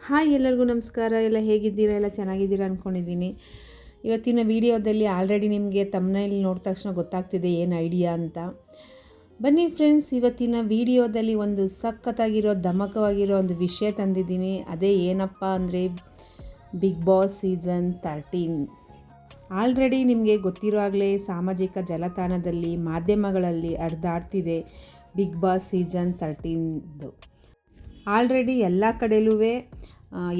Hi ಎಲ್ಲರಿಗೂ ನಮಸ್ಕಾರ. ಎಲ್ಲ ಹೇಗಿದ್ದೀರಾ? ಎಲ್ಲ ಚೆನ್ನಾಗಿದ್ದೀರಾ ಅಂದ್ಕೊಂಡಿದ್ದೀನಿ. ಇವತ್ತಿನ ವಿಡಿಯೋದಲ್ಲಿ ಆಲ್ರೆಡಿ ನಿಮಗೆ ತಮ್ನೇಲ್ ನೋಡಿದ ತಕ್ಷಣ ಗೊತ್ತಾಗ್ತಿದೆ ಏನು ಐಡಿಯಾ ಅಂತ. ಬನ್ನಿ ಫ್ರೆಂಡ್ಸ್, ಇವತ್ತಿನ ವಿಡಿಯೋದಲ್ಲಿ ಒಂದು ಸಖತ್ತಾಗಿರೋ ಧಮಕವಾಗಿರೋ ಒಂದು ವಿಷಯ ತಂದಿದ್ದೀನಿ. ಅದೇ ಏನಪ್ಪ ಅಂದರೆ ಬಿಗ್ ಬಾಸ್ ಸೀಸನ್ 13. ಆಲ್ರೆಡಿ ನಿಮಗೆ ಗೊತ್ತಿರೋ ಆಗಲೇ ಸಾಮಾಜಿಕ ಜಾಲತಾಣದಲ್ಲಿ ಮಾಧ್ಯಮಗಳಲ್ಲಿ ಹರಿದಾಡ್ತಿದೆ ಬಿಗ್ ಬಾಸ್ ಸೀಸನ್ 13ದು. ಆಲ್ರೆಡಿ ಎಲ್ಲ ಕಡೆಯಲ್ಲೂ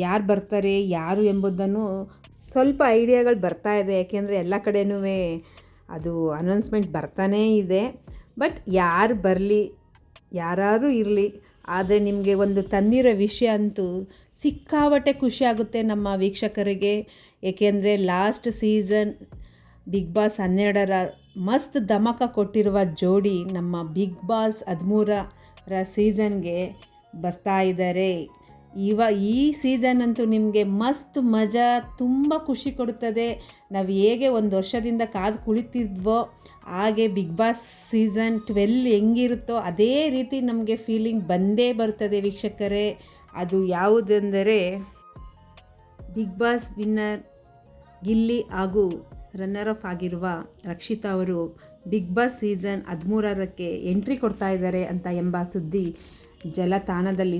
ಯಾರು ಬರ್ತಾರೆ ಯಾರು ಎಂಬುದನ್ನು ಸ್ವಲ್ಪ ಐಡಿಯಾಗಳು ಬರ್ತಾ ಇದೆ. ಯಾಕೆಂದರೆ ಎಲ್ಲ ಕಡೆಯೂ ಅದು ಅನೌನ್ಸ್ಮೆಂಟ್ ಬರ್ತಾನೇ ಇದೆ. ಬಟ್ ಯಾರು ಬರಲಿ, ಯಾರಾದರೂ ಇರಲಿ, ಆದರೆ ನಿಮಗೆ ಒಂದು ತಂದಿರೋ ವಿಷಯ ಅಂತೂ ಸಿಕ್ಕಾಪಟ್ಟೆ ಖುಷಿ ಆಗುತ್ತೆ ನಮ್ಮ ವೀಕ್ಷಕರಿಗೆ. ಏಕೆಂದರೆ ಲಾಸ್ಟ್ ಸೀಸನ್ ಬಿಗ್ ಬಾಸ್ 12ರ ಮಸ್ತ್ ಧಮಕ ಕೊಟ್ಟಿರುವ ಜೋಡಿ ನಮ್ಮ ಬಿಗ್ ಬಾಸ್ 13ರ ಸೀಸನ್ಗೆ ಬರ್ತಾ ಇದ್ದಾರೆ. ಈ ಸೀಸನ್ ಅಂತೂ ನಿಮಗೆ ಮಸ್ತ್ ಮಜಾ, ತುಂಬ ಖುಷಿ ಕೊಡುತ್ತದೆ. ನಾವು ಹೇಗೆ ಒಂದು ವರ್ಷದಿಂದ ಕಾದು ಕುಳಿತಿದ್ವೋ ಹಾಗೆ ಬಿಗ್ ಬಾಸ್ ಸೀಸನ್ 12 ಹೆಂಗಿರುತ್ತೋ ಅದೇ ರೀತಿ ನಮಗೆ ಫೀಲಿಂಗ್ ಬಂದೇ ಬರ್ತದೆ ವೀಕ್ಷಕರೇ. ಅದು ಯಾವುದೆಂದರೆ ಬಿಗ್ ಬಾಸ್ ವಿನ್ನರ್ ಗಿಲ್ಲಿ ಹಾಗೂ ರನ್ನರ್ ಅಪ್ ಆಗಿರುವ ರಕ್ಷಿತಾ ಅವರು ಬಿಗ್ ಬಾಸ್ ಸೀಸನ್ 13ಕ್ಕೆ ಎಂಟ್ರಿ ಕೊಡ್ತಾ ಇದ್ದಾರೆ ಅಂತ ಎಂಬ ಸುದ್ದಿ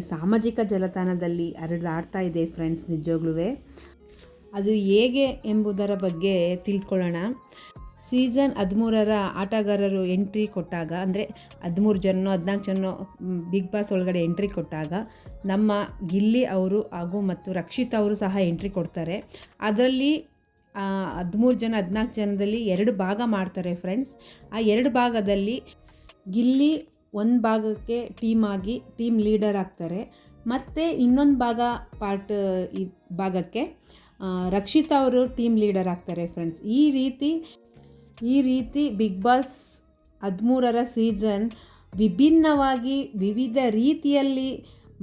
ಸಾಮಾಜಿಕ ಜಾಲತಾಣದಲ್ಲಿ ಹರಿದಾಡ್ತಾ ಇದೆ ಫ್ರೆಂಡ್ಸ್. ನಿಜವಾಗ್ಲೂ ಅದು ಹೇಗೆ ಎಂಬುದರ ಬಗ್ಗೆ ತಿಳ್ಕೊಳ್ಳೋಣ. ಸೀಸನ್ 13ರ ಆಟಗಾರರು ಎಂಟ್ರಿ ಕೊಟ್ಟಾಗ, ಅಂದರೆ 13 ಜನ 14 ಜನ ಬಿಗ್ ಬಾಸ್ ಒಳಗಡೆ ಎಂಟ್ರಿ ಕೊಟ್ಟಾಗ ನಮ್ಮ ಗಿಲ್ಲಿ ಅವರು ಹಾಗೂ ಮತ್ತು ರಕ್ಷಿತ್ ಅವರು ಸಹ ಎಂಟ್ರಿ ಕೊಡ್ತಾರೆ. ಅದರಲ್ಲಿ 13 ಜನ 14 ಜನದಲ್ಲಿ 2 ಭಾಗ ಮಾಡ್ತಾರೆ ಫ್ರೆಂಡ್ಸ್. ಆ 2 ಭಾಗದಲ್ಲಿ ಗಿಲ್ಲಿ ಒಂದು ಭಾಗಕ್ಕೆ ಟೀಮ್ ಲೀಡರ್ ಆಗ್ತಾರೆ. ಮತ್ತು ಇನ್ನೊಂದು ಈ ಭಾಗಕ್ಕೆ ರಕ್ಷಿತಾ ಅವರು ಟೀಮ್ ಲೀಡರ್ ಆಗ್ತಾರೆ ಫ್ರೆಂಡ್ಸ್. ಈ ರೀತಿ ಬಿಗ್ ಬಾಸ್ 13ರ ಸೀಸನ್ ವಿಭಿನ್ನವಾಗಿ ವಿವಿಧ ರೀತಿಯಲ್ಲಿ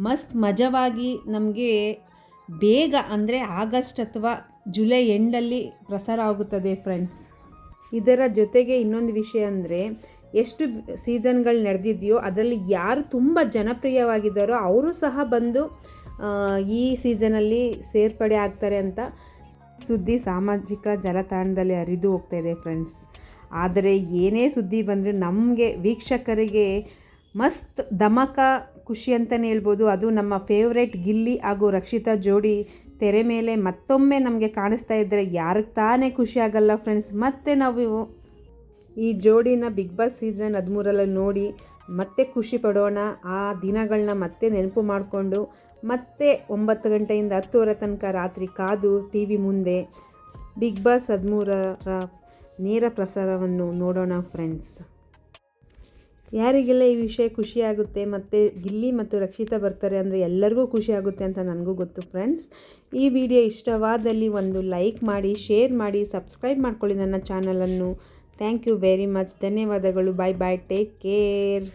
ಮಸ್ತ್ ಮಜವಾಗಿ ನಮಗೆ ಬೇಗ, ಅಂದರೆ ಆಗಸ್ಟ್ ಅಥವಾ ಜುಲೈ ಎಂಡಲ್ಲಿ ಪ್ರಸಾರ ಆಗುತ್ತದೆ ಫ್ರೆಂಡ್ಸ್. ಇದರ ಜೊತೆಗೆ ಇನ್ನೊಂದು ವಿಷಯ ಅಂದರೆ, ಎಷ್ಟು ಸೀಸನ್ಗಳು ನಡೆದಿದೆಯೋ ಅದರಲ್ಲಿ ಯಾರು ತುಂಬ ಜನಪ್ರಿಯವಾಗಿದ್ದಾರೋ ಅವರು ಸಹ ಬಂದು ಈ ಸೀಸನಲ್ಲಿ ಸೇರ್ಪಡೆ ಆಗ್ತಾರೆ ಅಂತ ಸುದ್ದಿ ಸಾಮಾಜಿಕ ಜಾಲತಾಣದಲ್ಲಿ ಹರಿದು ಹೋಗ್ತಾ ಇದೆ ಫ್ರೆಂಡ್ಸ್. ಆದರೆ ಏನೇ ಸುದ್ದಿ ಬಂದರೆ ನಮಗೆ ವೀಕ್ಷಕರಿಗೆ ಮಸ್ತ್ ಧಮಕ ಖುಷಿ ಅಂತಲೇ ಹೇಳ್ಬೋದು. ಅದು ನಮ್ಮ ಫೇವ್ರೇಟ್ ಗಿಲ್ಲಿ ಹಾಗೂ ರಕ್ಷಿತಾ ಜೋಡಿ ತೆರೆ ಮೇಲೆ ಮತ್ತೊಮ್ಮೆ ನಮಗೆ ಕಾಣಿಸ್ತಾ ಇದ್ದರೆ ಯಾರಿಗೆ ತಾನೇ ಖುಷಿ ಆಗಲ್ಲ ಫ್ರೆಂಡ್ಸ್. ಮತ್ತು ನಾವು ಈ ಜೋಡಿನ ಬಿಗ್ ಬಾಸ್ ಸೀಸನ್ 13ರಲ್ಲಿ ನೋಡಿ ಮತ್ತೆ ಖುಷಿ ಪಡೋಣ. ಆ ದಿನಗಳನ್ನ ಮತ್ತೆ ನೆನಪು ಮಾಡಿಕೊಂಡು ಮತ್ತೆ 9 ಗಂಟೆಯಿಂದ 10 ತನಕ ರಾತ್ರಿ ಕಾದು ಟಿ ವಿ ಮುಂದೆ ಬಿಗ್ ಬಾಸ್ 13ರ ನೇರ ಪ್ರಸಾರವನ್ನು ನೋಡೋಣ ಫ್ರೆಂಡ್ಸ್. ಯಾರಿಗೆಲ್ಲ ಈ ವಿಷಯ ಖುಷಿಯಾಗುತ್ತೆ ಮತ್ತು ಗಿಲ್ಲಿ ಮತ್ತು ರಕ್ಷಿತಾ ಬರ್ತಾರೆ ಅಂದರೆ ಎಲ್ಲರಿಗೂ ಖುಷಿ ಆಗುತ್ತೆ ಅಂತ ನನಗೂ ಗೊತ್ತು ಫ್ರೆಂಡ್ಸ್. ಈ ವಿಡಿಯೋ ಇಷ್ಟವಾದಲ್ಲಿ ಒಂದು ಲೈಕ್ ಮಾಡಿ, ಶೇರ್ ಮಾಡಿ, ಸಬ್ಸ್ಕ್ರೈಬ್ ಮಾಡ್ಕೊಳ್ಳಿ ನನ್ನ ಚಾನಲನ್ನು. Thank you very much. ಧನ್ಯವಾದಗಳು. Bye bye. Take care.